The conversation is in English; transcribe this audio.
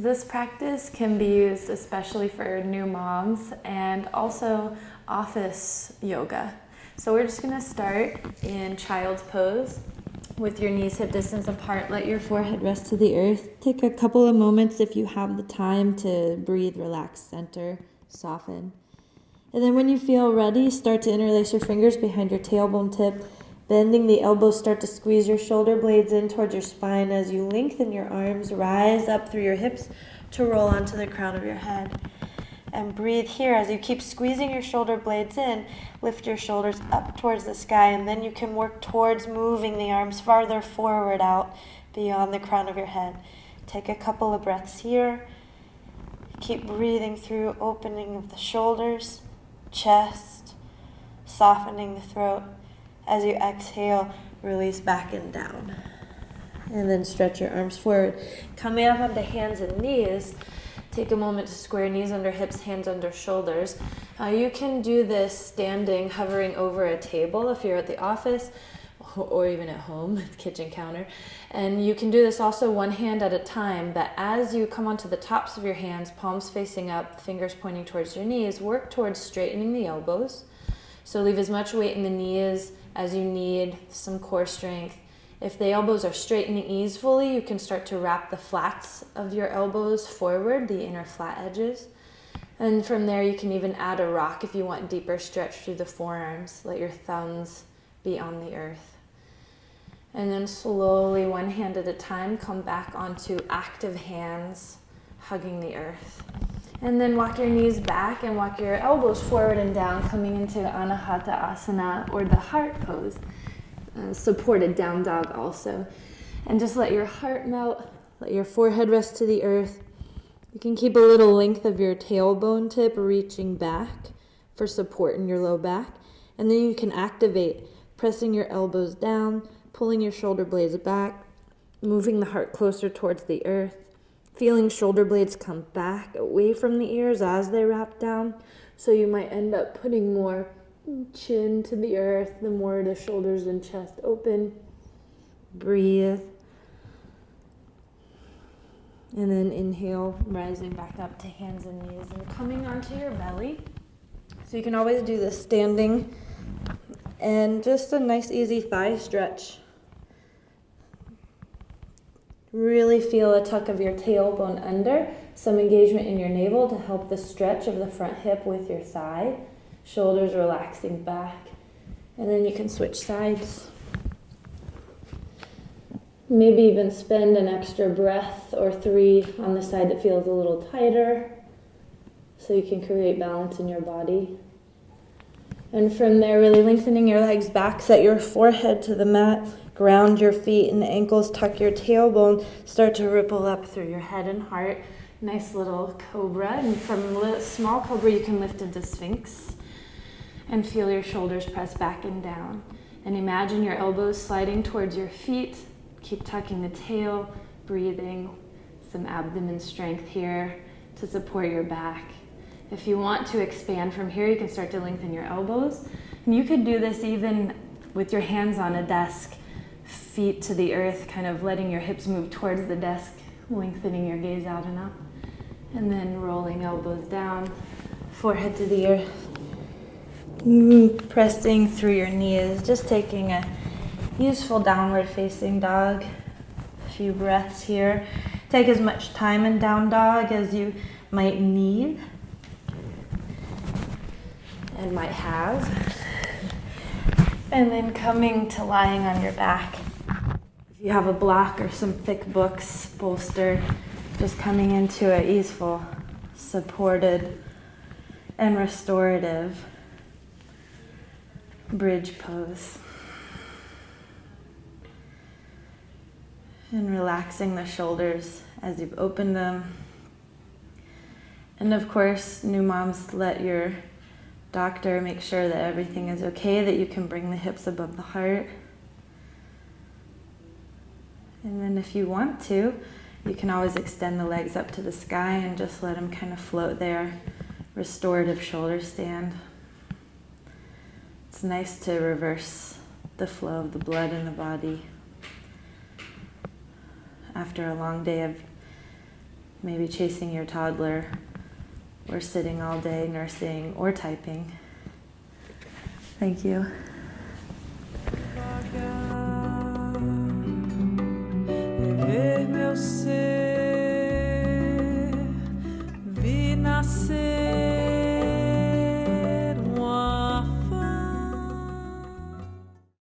This practice can be used especially for new moms and also office yoga. So we're just going to start in child's pose with your knees hip distance apart. Let your forehead rest to the earth. Take a couple of moments if you have the time to breathe, relax, center, soften. And then when you feel ready, start to interlace your fingers behind your tailbone tip. Bending the elbows, start to squeeze your shoulder blades in towards your spine as you lengthen your arms, rise up through your hips to roll onto the crown of your head. And breathe here as you keep squeezing your shoulder blades in. Lift your shoulders up towards the sky, and then you can work towards moving the arms farther forward out beyond the crown of your head. Take a couple of breaths here. Keep breathing through opening of the shoulders, chest, softening the throat. As you exhale, release back and down. And then stretch your arms forward. Coming up onto hands and knees, take a moment to square knees under hips, hands under shoulders. You can do this standing, hovering over a table if you're at the office or even at home, at the kitchen counter. And you can do this also one hand at a time, but as you come onto the tops of your hands, palms facing up, fingers pointing towards your knees, work towards straightening the elbows. So leave as much weight in the knees as you need, some core strength. If the elbows are straightening easily, you can start to wrap the flats of your elbows forward, the inner flat edges. And from there, you can even add a rock if you want deeper stretch through the forearms. Let your thumbs be on the earth. And then slowly, one hand at a time, come back onto active hands, hugging the earth. And then walk your knees back and walk your elbows forward and down, coming into Anahata Asana, or the heart pose. Supported down dog also. And just let your heart melt, let your forehead rest to the earth. You can keep a little length of your tailbone tip reaching back for support in your low back. And then you can activate, pressing your elbows down, pulling your shoulder blades back, moving the heart closer towards the earth, feeling shoulder blades come back away from the ears as they wrap down. So you might end up putting more chin to the earth, the more the shoulders and chest open. Breathe. And then inhale, rising back up to hands and knees and coming onto your belly. So you can always do this standing and just a nice easy thigh stretch. Really feel a tuck of your tailbone under, some engagement in your navel to help the stretch of the front hip with your thigh. Shoulders relaxing back. And then you can switch sides. Maybe even spend an extra breath or 3 on the side that feels a little tighter so you can create balance in your body. And from there, really lengthening your legs back, set your forehead to the mat, ground your feet and ankles, tuck your tailbone, start to ripple up through your head and heart. Nice little cobra. And from small cobra, you can lift into Sphinx and feel your shoulders press back and down. And imagine your elbows sliding towards your feet. Keep tucking the tail, breathing, some abdomen strength here to support your back. If you want to expand from here, you can start to lengthen your elbows. And you could do this even with your hands on a desk, feet to the earth, kind of letting your hips move towards the desk, lengthening your gaze out and up. And then rolling elbows down, forehead to the earth. Pressing through your knees, just taking a useful downward facing dog. A few breaths here. Take as much time in down dog as you might need and might have. And then coming to lying on your back. If you have a block or some thick books, bolster, just coming into an easeful, supported, and restorative bridge pose. And relaxing the shoulders as you've opened them. And of course, new moms, let your doctor make sure that everything is okay, that you can bring the hips above the heart. And then if you want to, you can always extend the legs up to the sky and just let them kind of float there. Restorative shoulder stand. It's nice to reverse the flow of the blood in the body after a long day of maybe chasing your toddler, or sitting all day nursing or typing. Thank you. Ver meu ser, vi nascer.